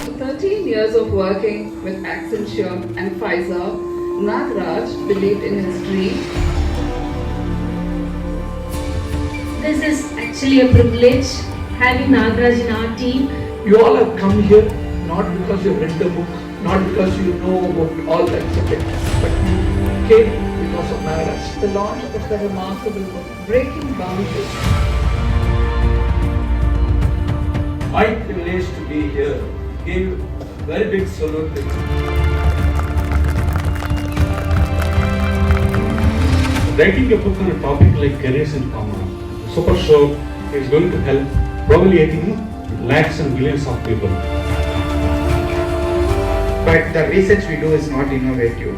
After 13 years of working with Accenture and Pfizer, Nagraj believed in his dream. This is actually a privilege having Nagraj in our team. You all have come here not because you read the book, not because you know about all that subject, but you came because of Nagraj. The launch of the remarkable book, Breaking Boundaries. My privilege to be here. Give a very big salute to you. Writing a book on a topic like careers in pharma, super sure is going to help probably I think lakhs and millions of people. But the research we do is not innovative.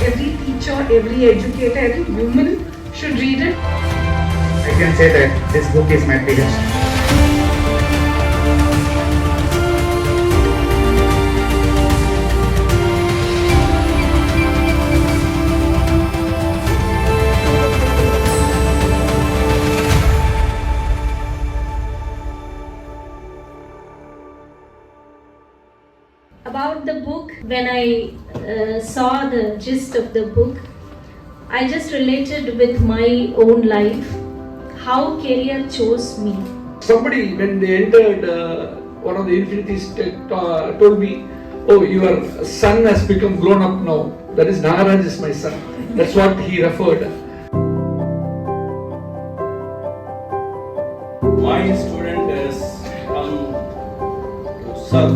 Every teacher, every educator, every human should read it. I can say that this book is my PhD. About the book, when I saw the gist of the book, I just related with my own life, how career chose me. Somebody, when they entered one of the infinities, told me, "Oh, your son has become grown up now. That is Nagaraj is my son." That's what he referred. My student has come to serve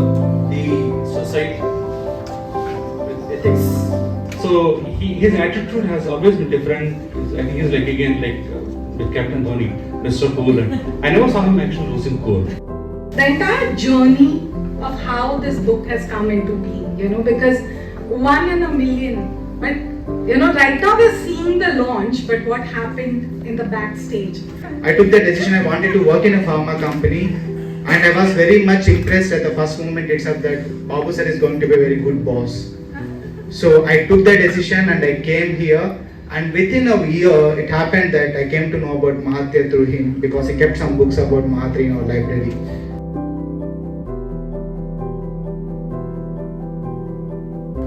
the society with ethics. So his attitude has always been different. I think he's like again with Captain Dhoni, Mr. Cool, and I never saw him actually losing cool. The entire journey of how this book has come into being, because 1 in a million. But right now we're seeing the launch, but what happened in the backstage? I took the decision I wanted to work in a pharma company, and I was very much impressed at the first moment itself that Babu sir is going to be a very good boss. So I took the decision and I came here, and within a year it happened that I came to know about Mahathir through him because he kept some books about Mahathir in our library.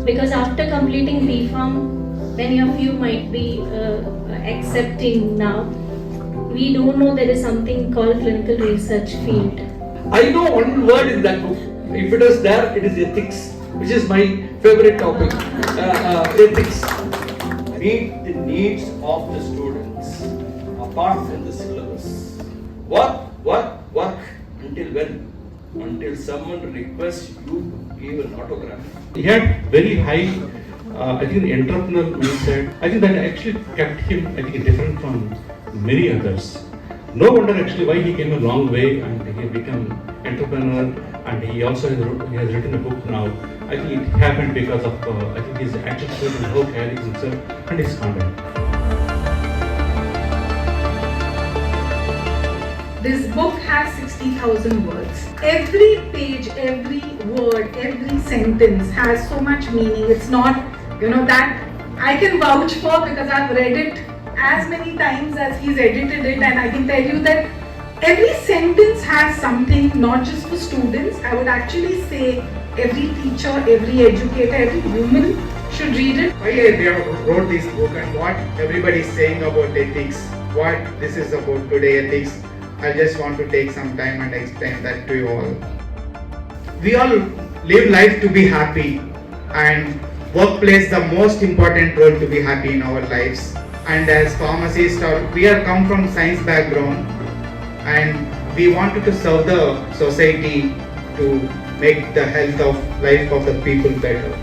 Because after completing BPharm, many of you might be accepting now. We don't know there is something called clinical research field. I know one word in that book. If it is there, it is ethics, which is my favorite topic. Ethics. Meet the needs of the students apart from the syllabus. Work until when? Until someone requests you to give an autograph. He had very high, I think, the entrepreneurial mindset. I think that actually kept him, I think, different from many others. No wonder actually why he came a long way and he became entrepreneur, and he also has written a book now. I think it happened because of I think his attitude and how carries himself and his conduct. This book has 60,000 words. Every page, every word, every sentence has so much meaning. It's not, that I can vouch for because I've read it as many times as he's edited it, and I can tell you that every sentence has something, not just for students. I would actually say every teacher, every educator, every human should read it. Why I wrote this book and what everybody is saying about ethics, what this is about today ethics, I just want to take some time and explain that to you all. We all live life to be happy, and work plays the most important role to be happy in our lives. And as pharmacists, we are come from science background, and we wanted to serve the society to make the health of life of the people better.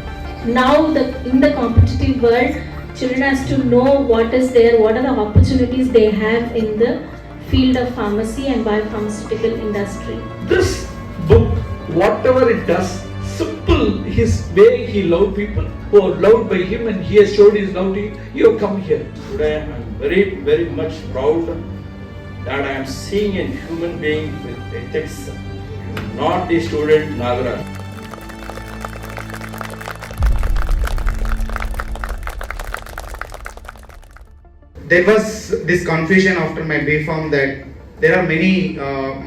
Now in the competitive world, children has to know what is there, what are the opportunities they have in the field of pharmacy and biopharmaceutical industry. This book, whatever it does, simple, his way he loved people who are loved by him, and he has showed his love to you. You have come here. Today I am very, very much proud that I am seeing a human being with ethics, not the student Nagaraj. There was this confusion after my BPharm that there are many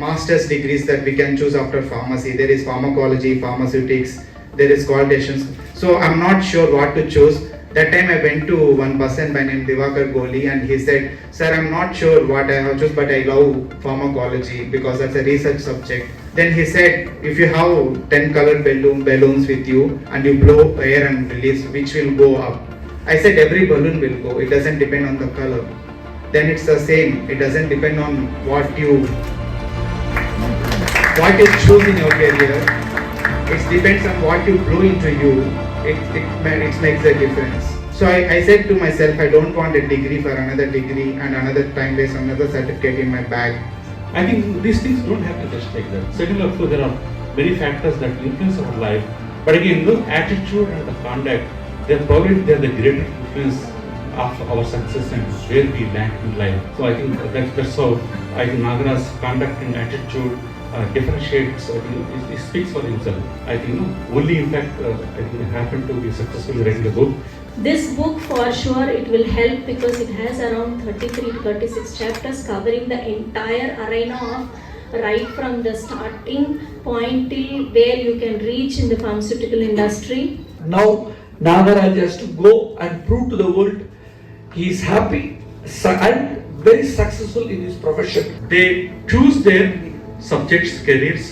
master's degrees that we can choose after pharmacy. There is pharmacology, pharmaceutics, there is qualifications. So I'm not sure what to choose. That time I went to one person by name Divakar Goli, and he said, "Sir, I'm not sure what I have choose, but I love pharmacology because that's a research subject." Then he said, "If you have 10 colored balloons with you and you blow air and release, which will go up?" I said, "Every balloon will go. It doesn't depend on the color." Then it's the same. It doesn't depend on what you choose in your career. It depends on what you blow into you. It makes a difference. So I said to myself, I don't want a degree for another degree and another time waste, another certificate in my bag. I think these things don't happen just like that. Secondly, of course, there are many factors that influence our life. But again, the attitude and the conduct, they're the greater influence of our success and where we land in life. So I think that's how I think Nagara's conduct and attitude differentiates. I think it speaks for himself. I think only in fact I think it happened to be successful writing the book. This book for sure it will help because it has around 33 to 36 chapters covering the entire arena of right from the starting point till where you can reach in the pharmaceutical industry. Now Nagaraj has to go and prove to the world he is happy and very successful in his profession. They choose their subjects, careers,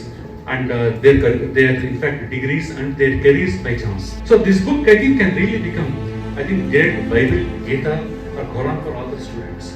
and their in fact degrees and their careers by chance. So this book I think can really become, I think, great Bible, Gita, or Quran for all the students.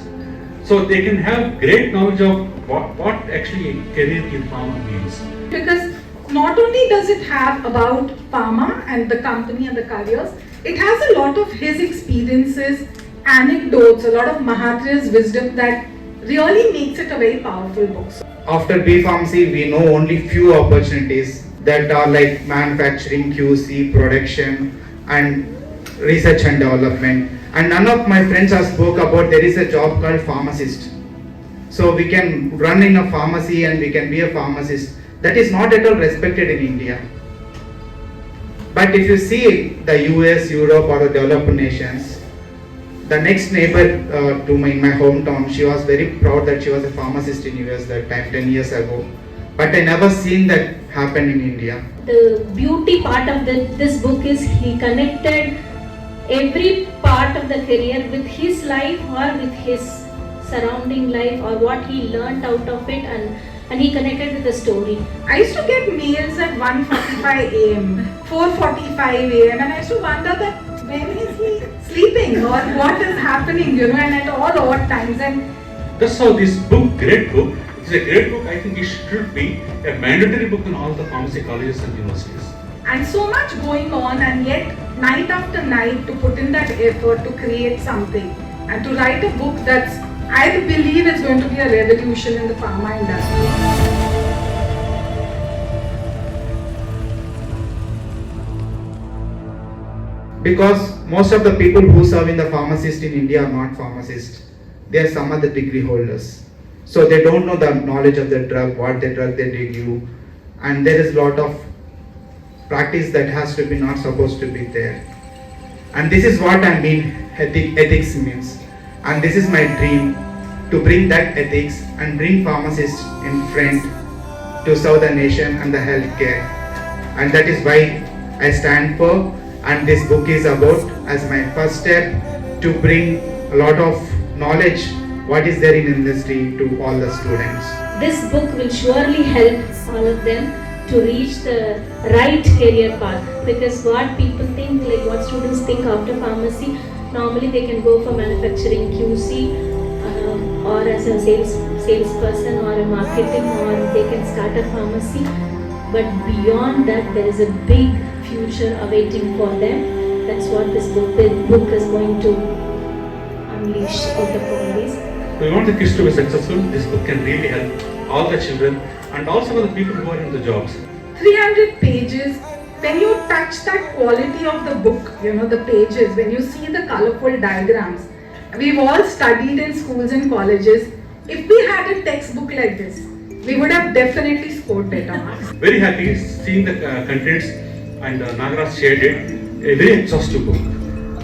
So they can have great knowledge of what actually a career in pharma means. Because not only does it have about pharma and the company and the careers, it has a lot of his experiences, anecdotes, a lot of Mahathir's wisdom that really makes it a very powerful book. After B Pharmacy, we know only few opportunities that are like manufacturing, QC, production, and research and development. And none of my friends have spoke about there is a job called pharmacist. So we can run in a pharmacy and we can be a pharmacist. That is not at all respected in India. But if you see the US, Europe, or the developed nations, the next neighbor to in my hometown, she was very proud that she was a pharmacist in US that time, 10 years ago. But I never seen that happen in India. The beauty part of this book is he connected every part of the career with his life or with his surrounding life or what he learned out of it, and he connected with the story. I used to get mails at 1:45 a.m., 4:45 a.m. and I used to wonder that when is he sleeping or what is happening, and at all odd times. And That's how this book, great book, it's a great book. I think it should be a mandatory book in all the pharmacy colleges and universities. And so much going on, and yet night after night to put in that effort to create something and to write a book that's, I believe it's going to be a revolution in the pharma industry. Because most of the people who serve in the pharmacist in India are not pharmacists. They are some other degree holders. So they don't know the knowledge of the drug, what the drug they did you. And there is a lot of practice that has to be not supposed to be there. And this is what I mean ethics means. And this is my dream, to bring that ethics and bring pharmacists in front to serve the nation and the healthcare. And that is why I stand for. And this book is about, as my first step, to bring a lot of knowledge what is there in industry to all the students. This book will surely help all of them to reach the right career path, because what people think, like what students think after pharmacy, normally they can go for manufacturing, QC, or as a salesperson or a marketing, or they can start a pharmacy. But beyond that, there is a big future awaiting for them. That's what this book is going to unleash out upon these. We want the kids to be successful. This book can really help all the children and also for the people who are in the jobs. 300 pages. When you touch that quality of the book, the pages, when you see the colorful diagrams, we've all studied in schools and colleges. If we had a textbook like this, we would have definitely scored better marks. Very happy seeing the contents, and Nagaraj shared it. A very exhaustive book.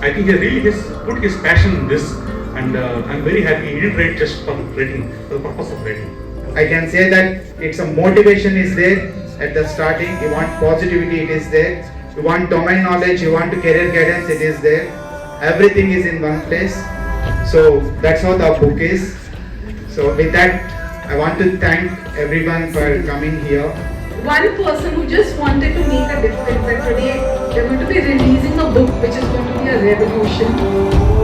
I think he really has put his passion in this, and I'm very happy he didn't write just for writing, for the purpose of writing. I can say that it's a motivation is there at the starting. You want positivity, it is there. You want domain knowledge, you want career guidance, it is there. Everything is in one place. So that's how the book is. So with that, I want to thank everyone for coming here. One person who just wanted to make a difference, and today they're going to be releasing a book which is going to be a revolution.